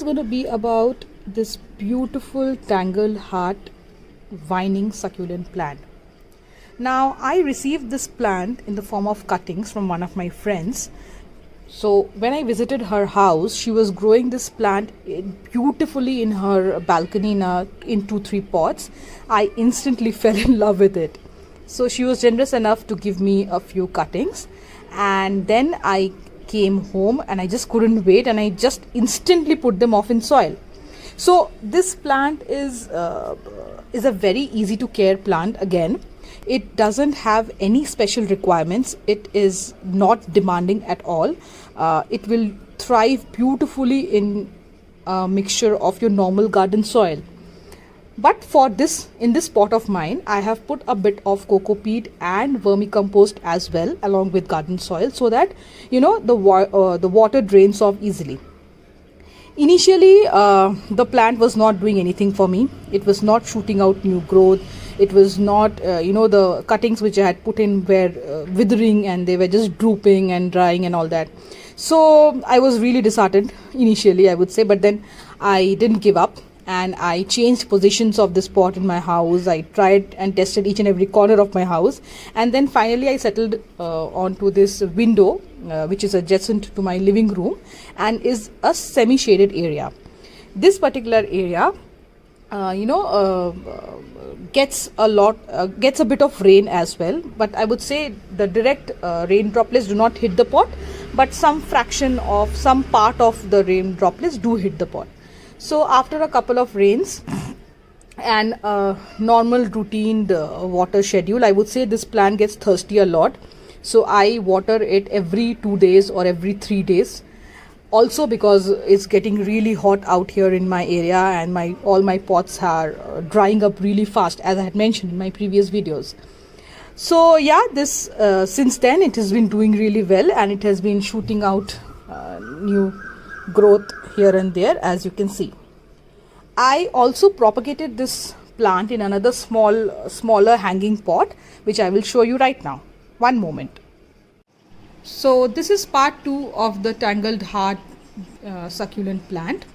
going to be about this beautiful Tangled heart vining succulent plant. Now, I received this plant in the form of cuttings from one of my friends. So when I visited her house, she was growing this plant beautifully in her balcony in 2-3 pots. I instantly fell in love with it. So she was generous enough to give me a few cuttings, and then I came home and I just couldn't wait, and I just instantly put them off in soil. So this plant is a very easy to care plant. Again, it doesn't have any special requirements. It is not demanding at all. It will thrive beautifully in a mixture of your normal garden soil. But for this, in this pot of mine, I have put a bit of coco peat and vermicompost as well, along with garden soil, so that the water drains off easily. Initially, the plant was not doing anything for me. It was not shooting out new growth. It was not, the cuttings which I had put in were withering, and they were just drooping and drying and all that. So I was really disheartened initially, I would say, but then I didn't give up. And I changed positions of this pot in my house. I tried and tested each and every corner of my house, and then finally I settled onto this window, which is adjacent to my living room and is a semi-shaded area. This particular area, gets a bit of rain as well, but I would say the direct rain droplets do not hit the pot, but some fraction of some part of the rain droplets do hit the pot. So after a couple of rains and a normal routine water schedule, I would say this plant gets thirsty a lot. So I water it every 2 days or every 3 days. Also because it's getting really hot out here in my area, and all my pots are drying up really fast, as I had mentioned in my previous videos. So yeah, this since then it has been doing really well, and it has been shooting out new growth here and there, as you can see. I also propagated this plant in another smaller hanging pot, which I will show you right now. One moment. So this is part 2 of the Tangled heart succulent plant.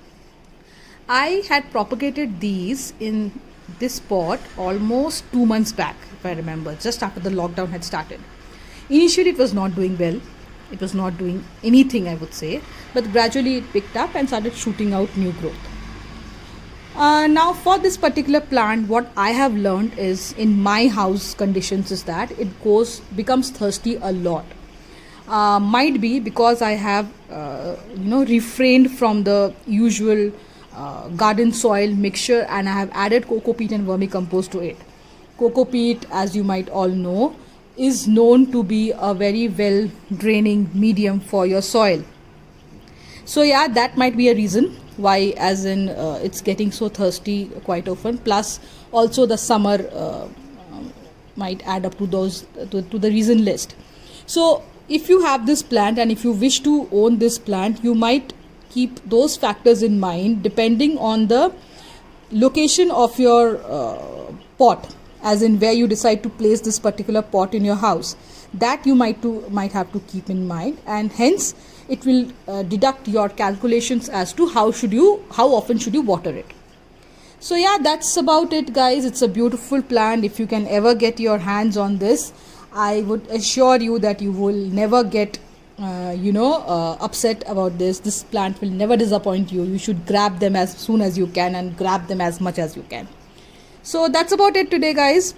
I had propagated these in this pot almost 2 months back, if I remember, just after the lockdown had started. Initially it was not doing well. It was not doing anything, I would say, but gradually it picked up and started shooting out new growth. Now for this particular plant, what I have learned is, in my house conditions, is that it becomes thirsty a lot. Might be because I have refrained from the usual garden soil mixture, and I have added coco peat and vermicompost to it. Coco peat, as you might all know, is known to be a very well draining medium for your soil. So yeah, that might be a reason why, as in it's getting so thirsty quite often. Plus also the summer might add up to the reason list. So if you have this plant and if you wish to own this plant, you might keep those factors in mind depending on the location of your pot, as in where you decide to place this particular pot in your house. That you might have to keep in mind, and hence it will deduct your calculations as to how often should you water it. So yeah, that's about it, guys. It's a beautiful plant. If you can ever get your hands on this, I would assure you that you will never get upset about this. This plant will never disappoint you. You should grab them as soon as you can, and grab them as much as you can. So that's about it today, guys.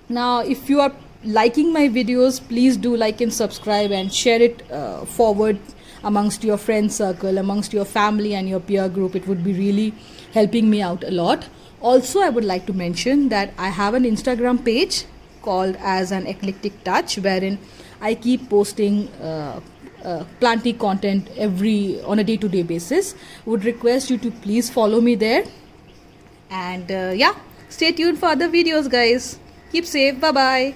Now if you are liking my videos, please do like and subscribe, and share it forward amongst your friend circle, amongst your family and your peer group. It would be really helping me out a lot. Also, I would like to mention that I have an Instagram page called as an Eclectic Touch, wherein I keep posting planting content on a day-to-day basis. Would request you to please follow me there, and yeah, stay tuned for other videos, guys. Keep safe. Bye bye.